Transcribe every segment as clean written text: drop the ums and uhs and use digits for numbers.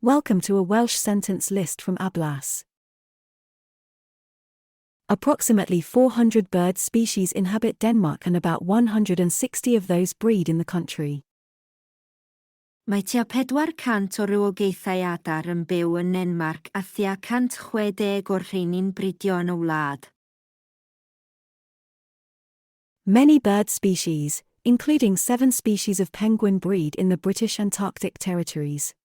Welcome to a Welsh sentence list from Ablas. Approximately 400 bird species inhabit Denmark and about 160 of those breed in the country. Mae tua 400 o rywogaethau adar yn byw yn Denmark a tua 160 o'r rheini'n bridio yn y wlad. Many bird species, including 7 species of penguin, breed in the British Antarctic territories.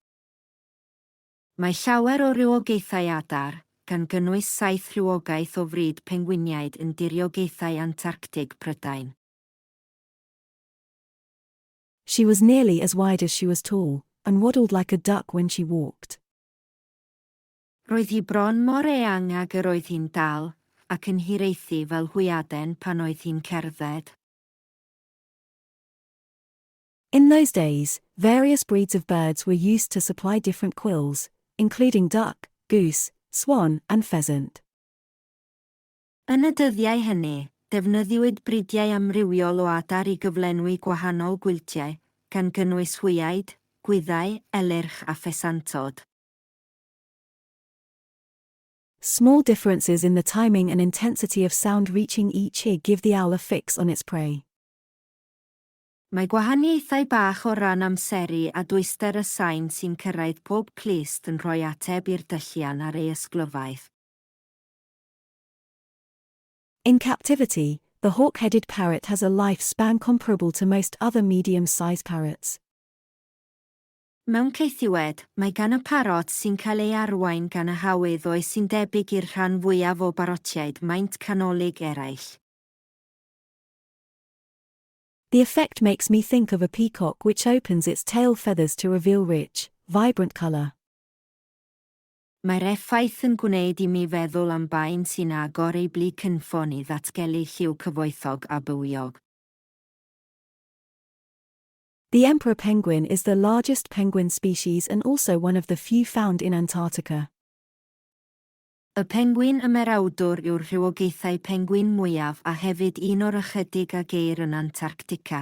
Mae llawer o rywogaethau adar, gan gynnwys 7 rhywogaeth o fryd pengwiniaid yn diriogaethau Antarctig Prydain. She was nearly as wide as she was tall, and waddled like a duck when she walked. Roedd hi bron mor eang ag yr oedd hi'n dal, ac yn hireithi fel hwyaden pan oedd hi'n cerdded. In those days, various breeds of birds were used to supply different quills, including duck, goose, swan, and pheasant. Yn y dyddiau hynny, defnyddiwyd bridiau amrywiol o adar i gyflenwi gwahanol gwyltiau, gan gynnwys hwyaid, gwyddau, elyrch a ffesantod. Small differences in the timing and intensity of sound reaching each ear give the owl a fix on its prey. Mae gwahaniaethau bach o ran amseru a dwyster y sain sy'n cyrraedd pob clust yn rhoi ateb i'r dyllian ar ei ysglyfaeth. In captivity, the hawk-headed parrot has a lifespan comparable to most other medium-sized parrots. Mewn ceithiwed, mae gan y parot sy'n cael ei arwain gan y hawyddoi sy'n debyg i'r rhan fwyaf o barotiaid maint canolig eraill. The effect makes me think of a peacock which opens its tail feathers to reveal rich, vibrant colour. Mae'r effaith yn gwneud i mi feddwl am bain sy'n agor ei blu cynffon i ddatgelu lliw cyfoethog a bywiog. The emperor penguin is the largest penguin species and also one of the few found in Antarctica. Y pengwin ymerawdwr yw'r rhywogaethau pengwin mwyaf a hefyd un o'r ychydig a geir yn Antarctica.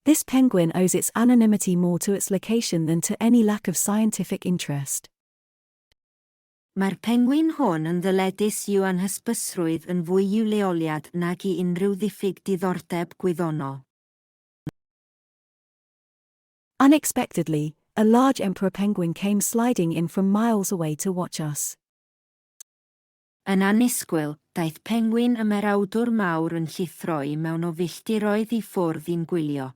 This penguin owes its anonymity more to its location than to any lack of scientific interest. Mae'r pengwin hwn yn ddyledus i'w anhysbysrwydd yn fwy i'w leoliad nag i unrhyw ddiffyg diddordeb gwyddonol. Unexpectedly, a large emperor penguin came sliding in from miles away to watch us. Yn annisgwyl, daeth pengwin ymerawdwr mawr yn llithro i mewn o filltiroedd i ffwrdd i'n gwylio.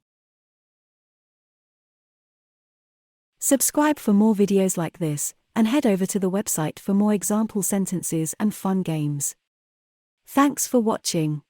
Subscribe for more videos like this, and head over to the website for more example sentences and fun games. Thanks for watching.